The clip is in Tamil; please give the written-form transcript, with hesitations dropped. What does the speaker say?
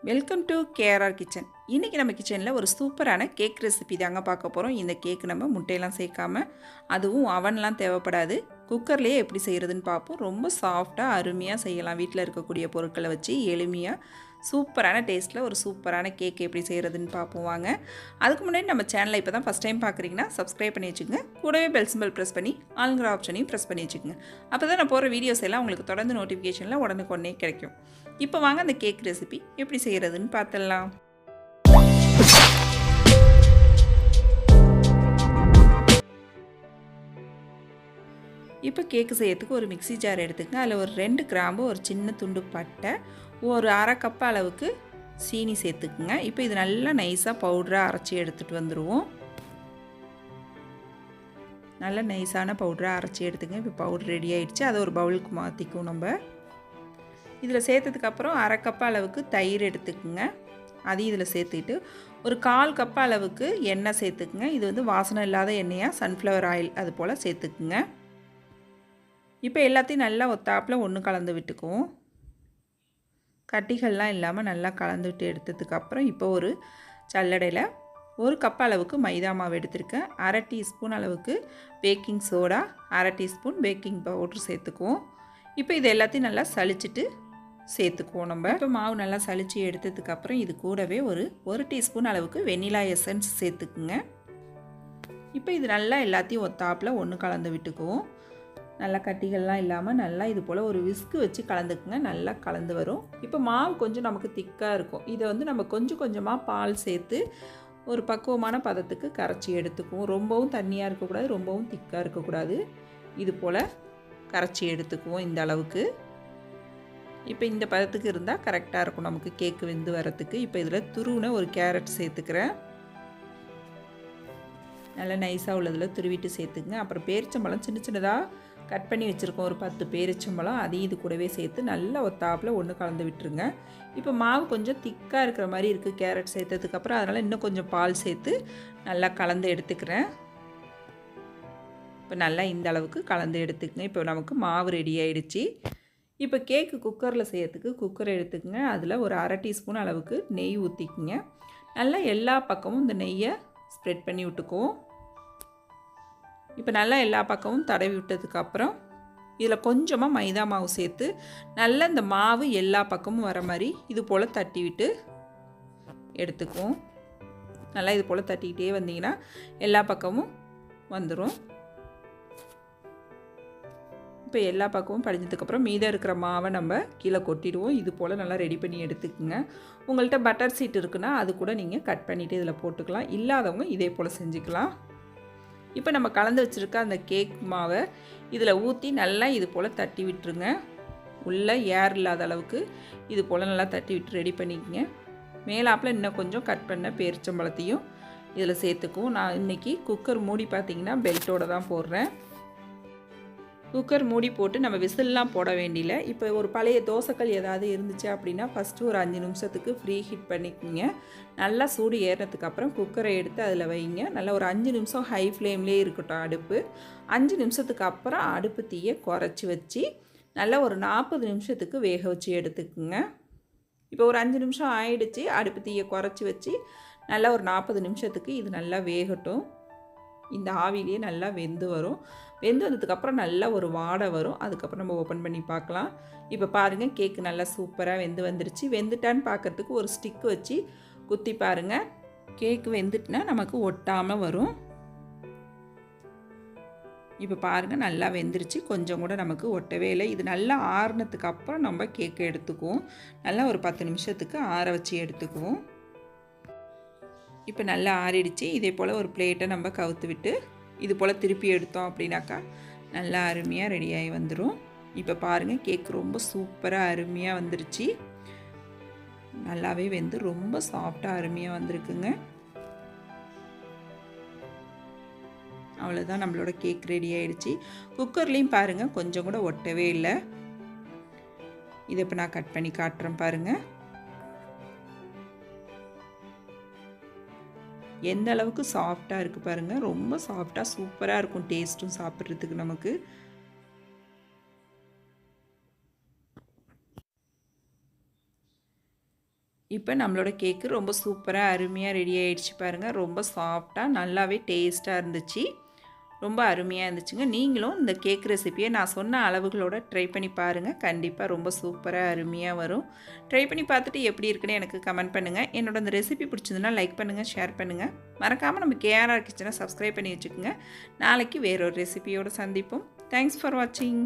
Welcome to KRR kitchen. இன்றைக்கி நம்ம கிச்சனில் ஒரு சூப்பரான கேக் ரெசிபி தாங்க பார்க்க போகிறோம். இந்த கேக் நம்ம முட்டையெல்லாம் சேர்க்காம, அதுவும் அவன்லாம் தேவைப்படாது, குக்கர்லேயே எப்படி செய்கிறதுன்னு பார்ப்போம். ரொம்ப சாஃப்டாக அருமையாக செய்யலாம். வீட்டில் இருக்கக்கூடிய பொருட்களை வச்சு எளிமையாக சூப்பரான டேஸ்ட்டில் ஒரு சூப்பரான கேக் எப்படி செய்கிறதுன்னு பார்ப்போம் வாங்க. அதுக்கு முன்னாடி நம்ம சேனலை இப்போ தான் ஃபஸ்ட் டைம் பார்க்குறீங்கன்னா சப்ஸ்கிரைப் பண்ணி வச்சுக்கோங்க. கூடவே பெல் சிம்பல் ப்ரெஸ் பண்ணி ஆளுங்கிற ஆப்ஷனையும் ப்ரெஸ் பண்ணி வச்சுக்கோங்க. அப்போ தான் நான் போகிற வீடியோஸ் எல்லாம் உங்களுக்கு தொடர்ந்து நோட்டிஃபிகேஷனில் உடனுக்குடனே கிடைக்கும். இப்போ வாங்க அந்த கேக் ரெசிபி எப்படி செய்கிறதுன்னு பார்த்துடலாம். இப்போ கேக்கு செய்யறதுக்கு ஒரு மிக்சி ஜார் எடுத்துக்கங்க. அதில் ஒரு 2 கிராம்பு, ஒரு சின்ன துண்டு பட்டை, ஒரு அரை கப் அளவுக்கு சீனி சேர்த்துக்குங்க. இப்போ இது நல்லா நைஸாக பவுடராக அரைச்சி எடுத்துகிட்டு வந்துடுவோம். நல்லா நைஸான பவுடராக அரைச்சி எடுத்துங்க. இப்போ பவுடர் ரெடி ஆகிடுச்சு. அதை ஒரு பவுலுக்கு மாற்றிக்கும். நம்ம இதில் சேர்த்ததுக்கப்புறம் அரை கப் அளவுக்கு தயிர் எடுத்துக்குங்க. அதையும் இதில் சேர்த்துக்கிட்டு ஒரு 1/4 கப் அளவுக்கு எண்ணெய் சேர்த்துக்குங்க. இது வந்து வாசனை இல்லாத எண்ணெயாக சன்ஃப்ளவர் ஆயில் அது போல் சேர்த்துக்குங்க. இப்போ எல்லாத்தையும் நல்லா ஒத்தாப்பில் ஒன்று கலந்து விட்டுக்குவோம். கட்டிகள்லாம் இல்லாமல் நல்லா கலந்து விட்டு எடுத்ததுக்கப்புறம் இப்போ ஒரு சல்லடையில் 1 கப் அளவுக்கு மைதா மாவு எடுத்துருக்கேன். அரை டீஸ்பூன் அளவுக்கு பேக்கிங் சோடா, அரை டீஸ்பூன் பேக்கிங் பவுட்ரு சேர்த்துக்குவோம். இப்போ இது எல்லாத்தையும் நல்லா சளிச்சிட்டு சேர்த்துக்குவோம். நம்ம இப்போ மாவு நல்லா சளிச்சு எடுத்ததுக்கப்புறம் இது கூடவே ஒரு டீஸ்பூன் அளவுக்கு வெண்ணிலா எசன்ஸ் சேர்த்துக்குங்க. இப்போ இது நல்லா எல்லாத்தையும் ஒத்தாப்பில் ஒன்று கலந்து விட்டுக்குவோம். நல்லா கட்டிகள்லாம் இல்லாமல் நல்லா இது போல் ஒரு விஸ்கு வச்சு கலந்துக்குங்க. நல்லா கலந்து வரும். இப்போ மாவு கொஞ்சம் நமக்கு திக்காக இருக்கும். இதை வந்து நம்ம கொஞ்சம் கொஞ்சமாக பால் சேர்த்து ஒரு பக்குவமான பதத்துக்கு கரைச்சி எடுத்துக்குவோம். ரொம்பவும் தண்ணியாக இருக்கக்கூடாது, ரொம்பவும் திக்காக இருக்கக்கூடாது. இது போல் கரைச்சி எடுத்துக்குவோம் இந்த அளவுக்கு. இப்போ இந்த பதத்துக்கு இருந்தால் கரெக்டாக இருக்கும் நமக்கு கேக்கு வெந்து வரத்துக்கு. இப்போ இதில் துருவின ஒரு கேரட் சேர்த்துக்கிறேன். நல்லா நைஸாக உள்ளதில் துருவிட்டு சேர்த்துக்குங்க. அப்புறம் பேரிச்சம்பழம் சின்ன சின்னதாக கட் பண்ணி வச்சுருக்கோம். ஒரு 10 பேரிச்சம்பழம் அதையும் இது கூடவே சேர்த்து நல்லா ஒத்தாப்பில் ஒன்று கலந்து விட்டுருங்க. இப்போ மாவு கொஞ்சம் திக்காக இருக்கிற மாதிரி இருக்குது கேரட் சேர்த்ததுக்கப்புறம். அதனால் இன்னும் கொஞ்சம் பால் சேர்த்து நல்லா கலந்து எடுத்துக்கிறேன். இப்போ நல்லா இந்த அளவுக்கு கலந்து எடுத்துக்கங்க. இப்போ நமக்கு மாவு ரெடி ஆகிடுச்சு. இப்போ கேக்கு குக்கரில் செய்யறதுக்கு குக்கர் எடுத்துக்கங்க. அதில் ஒரு அரை டீஸ்பூன் அளவுக்கு நெய் ஊற்றிக்குங்க. நல்லா எல்லா பக்கமும் இந்த நெய்யை ஸ்ப்ரெட் பண்ணி விட்டுக்குவோம். இப்போ நல்லா எல்லா பக்கமும் தடவி விட்டதுக்கப்புறம் இதில் கொஞ்சமாக மைதா மாவு சேர்த்து நல்லா இந்த மாவு எல்லா பக்கமும் வர மாதிரி இது போல் தட்டி விட்டு எடுத்துக்குவோம். நல்லா இது போல் தட்டிக்கிட்டே வந்தீங்கன்னா எல்லா பக்கமும் வந்துடும். இப்போ எல்லா பக்கமும் படிஞ்சதுக்கப்புறம் மீதம் இருக்கிற மாவை நம்ம கீழே கொட்டிடுவோம். இது போல் நல்லா ரெடி பண்ணி எடுத்துக்குங்க. உங்கள்கிட்ட பட்டர் சீட் இருக்குன்னா அது கூட நீங்கள் கட் பண்ணிவிட்டு இதில் போட்டுக்கலாம். இல்லாதவங்க இதே போல் செஞ்சுக்கலாம். இப்போ நம்ம கலந்து வச்சுருக்க அந்த கேக் மாவை இதில் ஊற்றி நல்லா இது போல் தட்டி விட்டுருங்க. உள்ளே ஏர் இல்லாத அளவுக்கு இது போல் நல்லா தட்டி விட்டு ரெடி பண்ணிக்கங்க. மேலாப்பில் இன்னும் கொஞ்சம் கட் பண்ண பேரிச்சம்பழத்தையும் இதில் சேர்த்துக்குவோம். நான் இன்றைக்கி குக்கர் மூடி பார்த்திங்கன்னா பெல்ட்டோடு தான் போடுறேன். குக்கர் மூடி போட்டு நம்ம விசில்லாம் போட வேண்டியில்லை. இப்போ ஒரு பழைய தோசைக்கல் ஏதாவது இருந்துச்சு அப்படின்னா ஃபஸ்ட்டு ஒரு 5 நிமிஷத்துக்கு ஃப்ரீ ஹீட் பண்ணிக்கோங்க. நல்லா சூடு ஏறினதுக்கப்புறம் குக்கரை எடுத்து அதில் வைங்க. நல்லா ஒரு 5 நிமிஷம் ஹை ஃப்ளேம்லேயே இருக்கட்டும் அடுப்பு. 5 நிமிஷத்துக்கு அப்புறம் அடுப்பு தீயை குறைச்சி வச்சு நல்லா ஒரு 40 நிமிஷத்துக்கு வேக வச்சு எடுத்துக்குங்க. இப்போ ஒரு 5 நிமிஷம் ஆயிடுச்சு. அடுப்பு தீயை குறைச்சி வச்சு நல்லா ஒரு 40 நிமிஷத்துக்கு இது நல்லா வேகட்டும். இந்த ஆவிலேயே நல்லா வெந்து வரும். வெந்து வந்ததுக்கப்புறம் நல்லா ஒரு வாடை வரும். அதுக்கப்புறம் நம்ம ஓப்பன் பண்ணி பார்க்கலாம். இப்போ பாருங்கள் கேக்கு நல்லா சூப்பராக வெந்து வந்துருச்சு. வெந்துட்டான்னு பார்க்குறதுக்கு ஒரு ஸ்டிக்கு வச்சு குத்தி பாருங்கள். கேக்கு வெந்துட்டுனா நமக்கு ஒட்டாமல் வரும். இப்போ பாருங்கள் நல்லா வெந்துருச்சு. கொஞ்சம் கூட நமக்கு ஒட்டவே இல்லை. இது நல்லா ஆறுனதுக்கு அப்புறம் நம்ம கேக்கை எடுத்துக்குவோம். நல்லா ஒரு 10 நிமிஷத்துக்கு ஆற வச்சு எடுத்துக்குவோம். இப்போ நல்லா ஆறிடுச்சு. இதே போல் ஒரு பிளேட்டை நம்ம கவுத்து விட்டு இது போல் திருப்பி எடுத்தோம் அப்படின்னாக்கா நல்லா அருமையாக ரெடியாகி வந்துடும். இப்போ பாருங்கள் கேக் ரொம்ப சூப்பராக அருமையாக வந்துருச்சு. நல்லாவே வெந்து ரொம்ப சாஃப்டாக அருமையாக வந்திருக்குங்க. அவ்வளோதான், நம்மளோட கேக் ரெடி ஆகிடுச்சு. குக்கர்லேயும் பாருங்கள் கொஞ்சம் கூட ஒட்டவே இல்லை. இதை இப்போ நான் கட் பண்ணி காட்டுறேன் பாருங்கள். எந்த அளவுக்கு சாஃப்டாக இருக்குது பாருங்கள். ரொம்ப சாஃப்டாக சூப்பராக இருக்கும் டேஸ்ட்டும் சாப்பிட்றதுக்கு நமக்கு. இப்போ நம்மளோட கேக்கு ரொம்ப சூப்பராக அருமையாக ரெடி ஆகிடுச்சு பாருங்கள். ரொம்ப சாஃப்டாக நல்லாவே டேஸ்ட்டாக இருந்துச்சு. ரொம்ப அருமையாக இருந்துச்சுங்க. நீங்களும் இந்த கேக் ரெசிப்பியை நான் சொன்ன அளவுகளோட ட்ரை பண்ணி பாருங்கள். கண்டிப்பாக ரொம்ப சூப்பராக அருமையாக வரும். ட்ரை பண்ணி பார்த்துட்டு எப்படி இருக்குன்னு எனக்கு கமெண்ட் பண்ணுங்கள். என்னோட இந்த ரெசிபி பிடிச்சதுன்னா லைக் பண்ணுங்கள், ஷேர் பண்ணுங்கள். மறக்காமல் நம்ம கேஆர்ஆர் கிச்சனை சப்ஸ்கிரைப் பண்ணி வச்சுக்கோங்க. நாளைக்கு வேறொரு ரெசிபியோடு சந்திப்போம். தேங்க்ஸ் ஃபார் வாட்சிங்.